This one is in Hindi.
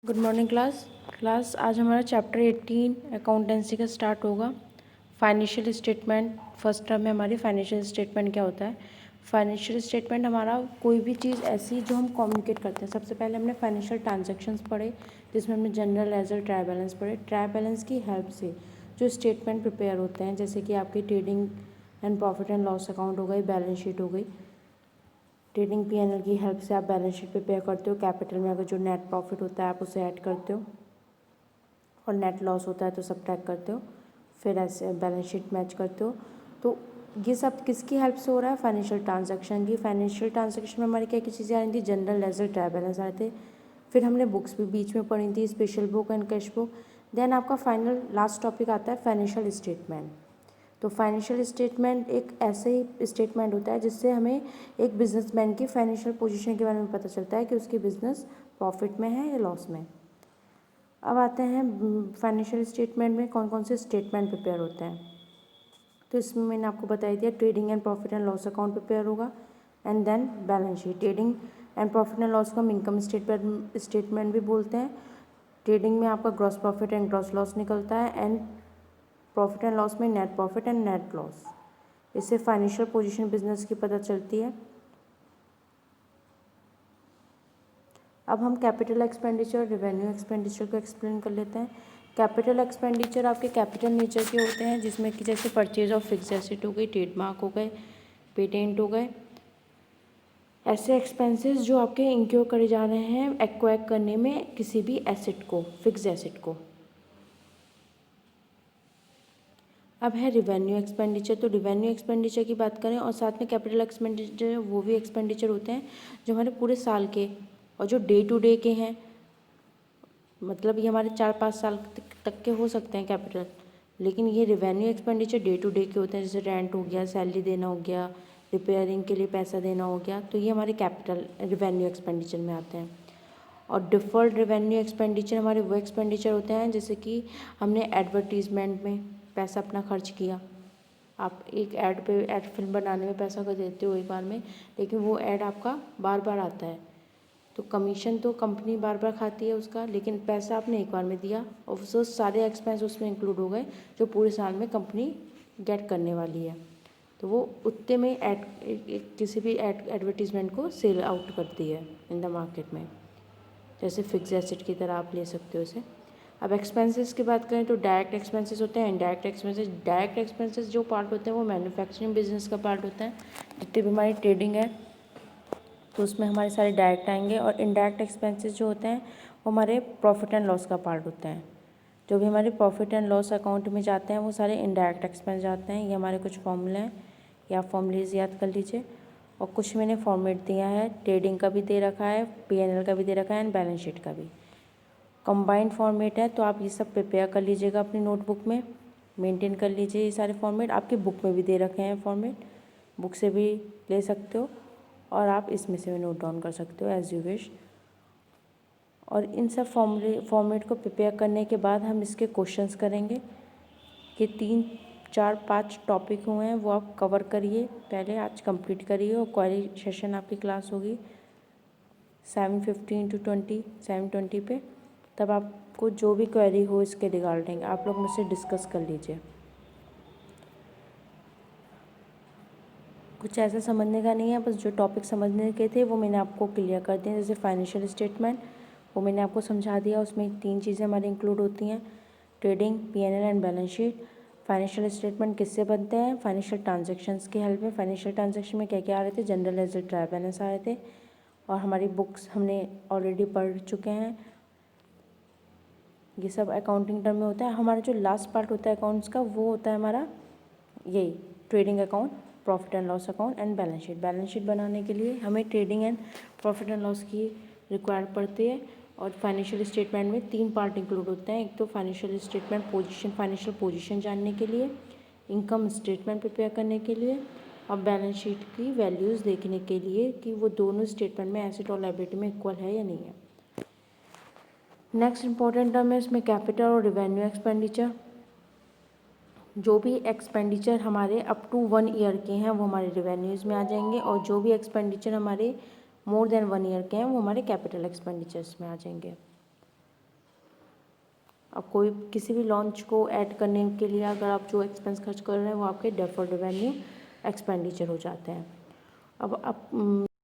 गुड मॉर्निंग क्लास आज हमारा चैप्टर 18 अकाउंटेंसी का स्टार्ट होगा। फाइनेंशियल स्टेटमेंट फर्स्ट टर्म में हमारी फाइनेंशियल स्टेटमेंट क्या होता है। फाइनेंशियल स्टेटमेंट हमारा कोई भी चीज़ ऐसी जो हम कम्युनिकेट करते हैं। सबसे पहले हमने फाइनेंशियल ट्रांजैक्शंस पढ़े, जिसमें हमने जनरल लेजर ट्रायल बैलेंस पढ़े। ट्रायल बैलेंस की हेल्प से जो स्टेटमेंट प्रिपेयर होते हैं, जैसे कि आपकी trading and profit and loss account हो गई, बैलेंस शीट हो गई। ट्रेडिंग P&L की हेल्प से आप बैलेंस शीट प्रिपेयर करते हो। कैपिटल में अगर जो नेट प्रॉफिट होता है आप उसे ऐड करते हो, और नेट लॉस होता है तो सब्ट्रैक्ट करते हो, फिर ऐसे बैलेंस शीट मैच करते हो। तो ये सब किसकी हेल्प से हो रहा है? फाइनेंशियल ट्रांजैक्शन की। फाइनेंशियल ट्रांजैक्शन में हमारी क्या क्या चीज़ें आ रही थी? जनरल लेजर ट्रायल बैलेंस आए थे। फिर हमने बुक्स भी बीच में पढ़ी थी, special book and cash book. Then आपका फाइनल लास्ट टॉपिक आता है फाइनेंशियल स्टेटमेंट। तो फाइनेंशियल स्टेटमेंट एक ऐसे ही स्टेटमेंट होता है जिससे हमें एक बिजनेसमैन की फाइनेंशियल पोजीशन के बारे में पता चलता है कि उसकी बिजनेस प्रॉफिट में है या लॉस में। अब आते हैं फाइनेंशियल स्टेटमेंट में कौन कौन से स्टेटमेंट प्रिपेयर होते हैं। तो इसमें मैंने आपको बता दिया, trading and profit and loss account prepare होगा, and then balance sheet. Trading and profit and loss को हम इनकम स्टेटमेंट भी बोलते हैं। ट्रेडिंग में आपका gross profit and gross loss निकलता है, एंड प्रॉफिट एंड लॉस में net profit and net loss. इससे फाइनेंशियल पोजीशन बिजनेस की पता चलती है। अब हम कैपिटल एक्सपेंडिचर, रेवेन्यू एक्सपेंडिचर को एक्सप्लेन कर लेते हैं। कैपिटल एक्सपेंडिचर आपके कैपिटल नेचर के होते हैं, जिसमें कि जैसे परचेज ऑफ फिक्स एसेट हो गई, ट्रेडमार्क हो गए, पेटेंट हो गए। ऐसे एक्सपेंसेस जो आपके इंक्योर करे जा रहे हैं एक्वायर करने में किसी भी एसेट को, फिक्स एसेट को। अब है रिवेन्यू एक्सपेंडिचर। तो रिवेन्यू एक्सपेंडिचर की बात करें और साथ में कैपिटल एक्सपेंडिचर, वो भी एक्सपेंडिचर होते हैं जो हमारे पूरे साल के और जो डे टू डे के हैं। मतलब ये हमारे 4-5 साल तक के हो सकते हैं कैपिटल, लेकिन ये revenue expenditure day to day के होते हैं। जैसे रेंट हो गया, सैलरी देना हो गया, रिपेयरिंग के लिए पैसा देना हो गया, तो ये हमारे कैपिटल रिवेन्यू एक्सपेंडिचर में आते हैं। और डिफर्ड रेवेन्यू एक्सपेंडिचर हमारे वो एक्सपेंडिचर होते हैं जैसे कि हमने एडवर्टीजमेंट में पैसा अपना खर्च किया। आप एक ऐड फिल्म बनाने में पैसा कर देते हो एक बार में, लेकिन वो ऐड आपका बार बार आता है। तो कमीशन तो कंपनी बार बार खाती है उसका, लेकिन पैसा आपने एक बार में दिया और वो सारे एक्सपेंस उसमें इंक्लूड हो गए जो पूरे साल में कंपनी गेट करने वाली है। तो वो उतने में किसी भी एडवर्टीजमेंट को सेल आउट करती है इन द मार्केट में। जैसे फिक्स एसेट की तरह आप ले सकते हो इसे। अब एक्सपेंसेस की बात करें तो डायरेक्ट एक्सपेंसेस होते हैं, इनडायरेक्ट एक्सपेंसेस। डायरेक्ट एक्सपेंसेस जो पार्ट होते हैं वो मैन्युफैक्चरिंग बिजनेस का पार्ट होता है। जितनी भी हमारी ट्रेडिंग है तो उसमें हमारे सारे डायरेक्ट आएंगे, और इनडायरेक्ट एक्सपेंसेस जो होते हैं वो हमारे प्रॉफिट एंड लॉस का पार्ट होते हैं। जो भी हमारे प्रॉफिट एंड लॉस अकाउंट में जाते हैं वो सारे इनडायरेक्ट एक्सपेंस जाते हैं। ये हमारे कुछ फॉर्मूले हैं, या फॉर्मूलेज याद कर लीजिए। और कुछ मैंने फॉर्मेट दिया है, ट्रेडिंग का भी दे रखा है, P&L का भी दे रखा है, एंड बैलेंस शीट का भी। कंबाइंड फॉर्मेट है, तो आप ये सब प्रिपेयर कर लीजिएगा अपनी नोटबुक में, मेंटेन कर लीजिए। ये सारे फॉर्मेट आपकी बुक में भी दे रखे हैं, फॉर्मेट बुक से भी ले सकते हो, और आप इसमें से भी नोट डाउन कर सकते हो एज यू विश। और इन सब फॉर्मेट को प्रिपेयर करने के बाद हम इसके क्वेश्चंस करेंगे कि 3-4-5 टॉपिक हुए हैं वो आप कवर करिए, पहले आज कंप्लीट करिए। और क्वेरी सेशन आपकी क्लास होगी 7:15 to 7:20 पे। तब आपको जो भी क्वेरी हो इसके रिगार्डिंग आप लोग मुझसे डिस्कस कर लीजिए। कुछ ऐसा समझने का नहीं है, बस जो टॉपिक समझने के थे वो मैंने आपको क्लियर कर दिए। जैसे फाइनेंशियल स्टेटमेंट वो मैंने आपको समझा दिया, उसमें 3 चीज़ें हमारी इंक्लूड होती हैं, trading, P&L and balance sheet. Financial statement किससे बनते हैं? फाइनेंशियल ट्रांजैक्शंस की हेल्प में। फाइनेंशियल ट्रांजैक्शन में क्या क्या आ रहे थे? जनरल लेजर ट्रायल बैलेंस आ रहे थे, और हमारी बुक्स हमने ऑलरेडी पढ़ चुके हैं। ये सब अकाउंटिंग टर्म में होता है। हमारा जो लास्ट पार्ट होता है अकाउंट्स का वो होता है हमारा यही trading account, profit and loss account and balance sheet. Balance sheet बनाने के लिए हमें trading and profit and loss की रिक्वायर पड़ती है। और फाइनेंशियल स्टेटमेंट में 3 पार्ट इंक्लूड होते हैं। एक तो financial statement position, financial position जानने के लिए, इनकम स्टेटमेंट प्रिपेयर करने के लिए, और बैलेंस शीट की वैल्यूज़ देखने के लिए कि वो दोनों स्टेटमेंट में एसेट और लायबिलिटी में इक्वल है या नहीं है। नेक्स्ट इंपॉर्टेंट टर्म है इसमें कैपिटल और रिवेन्यू एक्सपेंडिचर। जो भी एक्सपेंडिचर हमारे अप टू 1 ईयर के हैं वो हमारे रिवेन्यूज़ में आ जाएंगे, और जो भी एक्सपेंडिचर हमारे मोर देन 1 ईयर के हैं वो हमारे कैपिटल एक्सपेंडिचर्स में आ जाएंगे। अब कोई किसी भी लॉन्च को ऐड करने के लिए अगर आप जो एक्सपेंस खर्च कर रहे हैं वो आपके डेफर्ड रेवेन्यू एक्सपेंडिचर हो जाते हैं। अब आप